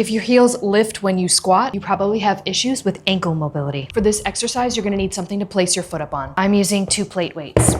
If your heels lift when you squat, you probably have issues with ankle mobility. For this exercise, you're gonna need something to place your foot up on. I'm using 2 plate weights.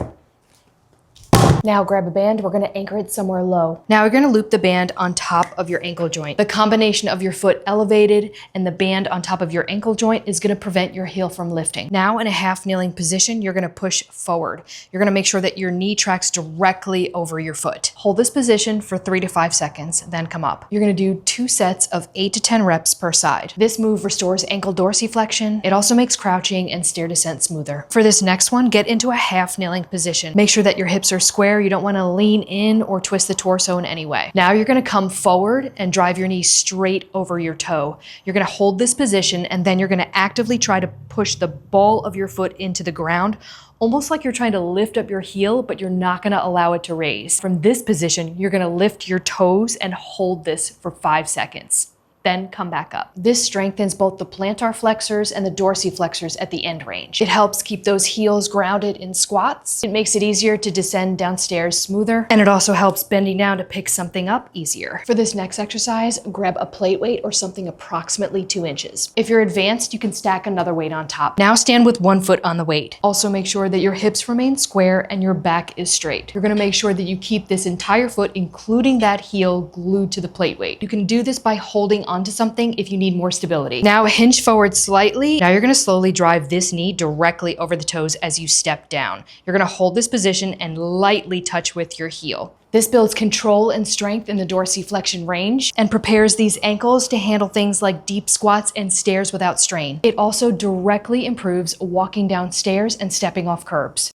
Now grab a band, we're gonna anchor it somewhere low. Now you're gonna loop the band on top of your ankle joint. The combination of your foot elevated and the band on top of your ankle joint is gonna prevent your heel from lifting. Now in a half kneeling position, you're gonna push forward. You're gonna make sure that your knee tracks directly over your foot. Hold this position for 3 to 5 seconds, then come up. You're gonna do 2 sets of 8 to 10 reps per side. This move restores ankle dorsiflexion. It also makes crouching and stair descent smoother. For this next one, get into a half kneeling position. Make sure that your hips are square. You don't want to lean in or twist the torso in any way. Now you're going to come forward and drive your knee straight over your toe. You're going to hold this position and then you're going to actively try to push the ball of your foot into the ground, almost like you're trying to lift up your heel, but you're not going to allow it to raise. From this position, you're going to lift your toes and hold this for 5 seconds. Then come back up. This strengthens both the plantar flexors and the dorsiflexors at the end range. It helps keep those heels grounded in squats. It makes it easier to descend downstairs smoother, and it also helps bending down to pick something up easier. For this next exercise, grab a plate weight or something approximately 2 inches. If you're advanced, you can stack another weight on top. Now stand with 1 foot on the weight. Also make sure that your hips remain square and your back is straight. You're gonna make sure that you keep this entire foot, including that heel, glued to the plate weight. You can do this by holding onto something if you need more stability. Now hinge forward slightly. Now you're gonna slowly drive this knee directly over the toes as you step down. You're gonna hold this position and lightly touch with your heel. This builds control and strength in the dorsiflexion range and prepares these ankles to handle things like deep squats and stairs without strain. It also directly improves walking down stairs and stepping off curbs.